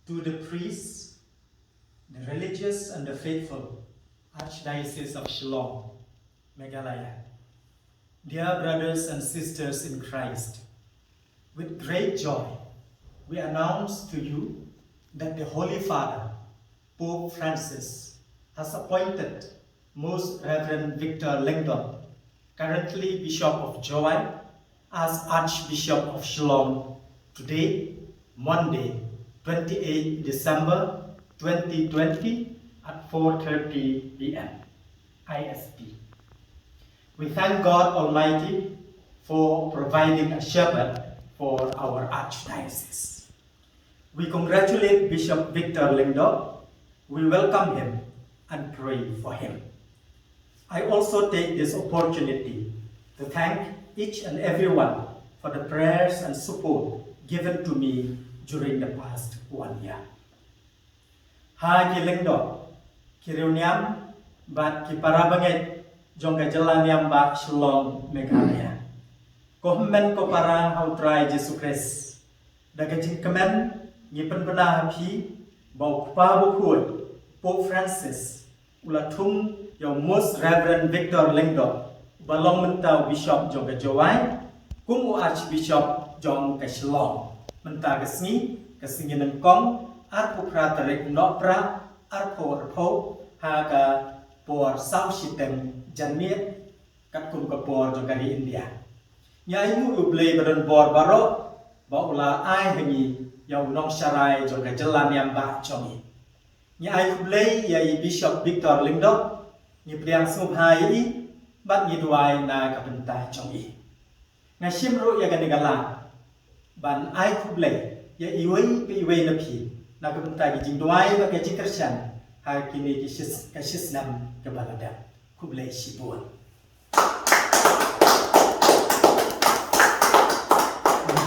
to the priests, the religious and the faithful, Archdiocese of Shillong, Meghalaya. Dear brothers and sisters in Christ, with great joy, we announce to you that the Holy Father, Pope Francis, has appointed Most Reverend Victor Langdon, currently Bishop of Joy, as Archbishop of Shillong today, Monday, 28 December 2020 at 4:30 p.m. IST. We thank God Almighty for providing a shepherd for our Archdiocese. We congratulate Bishop Victor Langdon. We welcome him and pray for him. I also take this opportunity to thank each and everyone for the prayers and support given to me during the past 1 year. Hagi Langdon, Kiriuniam, bat Kiparabanget, Jongga Jalaniam bak Shillong Meghalaya. Kohmen ko parang hautrai Jesu Christ. Dagajin kemen, ngipen benah pi, bau pa bukut, Pope Francis, ulatung yang Most Reverend Victor Langdon, balong mentau Bishop Jongga Jawai, kumu Archbishop Jong Shillong, mentau kesni, kesingin engkong, arpu pratarik nopra, arpo haga por sau shiteng janmiet, kat kum kapor Jongga di India. Nyai mu ublei beren bor barok, baula ai hengi yang nong syarai Jongga jalan yang bak jongi. Nyai ublei yai Bishop Victor Langdon, ni priang subhai i, bat ni duai na kapentai jongi. Ngai simru ya ganigala, ban ai ublei ya iwei pe iwei napi, na kapentai jing duai ba ke jikersan, ha kini kisis nam kebalada, ublei sibun.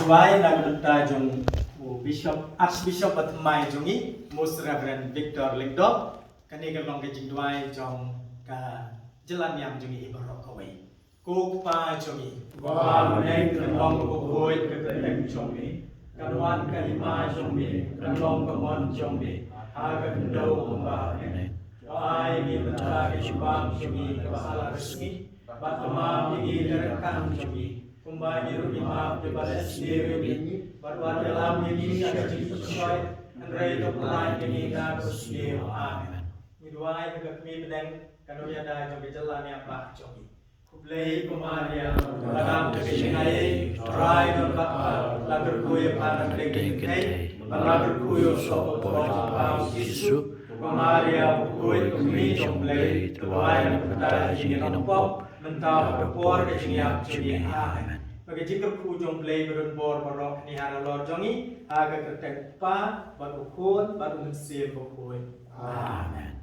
Duai na kapentai jong Archbishop Batmai jongi, Most Reverend Victor Langdon, kani kalong ke jing duai jong ka jalan yang jongi ibarok kawai. Kuk pa jongi, Wa meneng kalong kukui kekeleng jongi, kaluan kalima jongi, kalong kemon jongi, haga kendo kumba meneng. Doai ni bentar kejubang jongi kebasala resmi, batama tinggi direkam jongi, kumba jiru imam jebales sendiri, batwa dalam ini ada jisoy, andrei toplan ini nak sendiri. Amin. Ni doai kekemi meneng kanu yada jongi jalan yang bak jongi. Kublei kumaria, dalam kesingai, rai dan bakal, lager kuyo panas dengkei, lager kuyo sopo pau Yesu, kumaria kuyo kumi jomblei, tuai dan pentai jingin ompop, mentau kepor kesingiap jingin amin. Bagi jika ku jomblei berunbor barok ni hara lor jongi, aga kertek pa, baru kun, baru mensir bukun. Amin.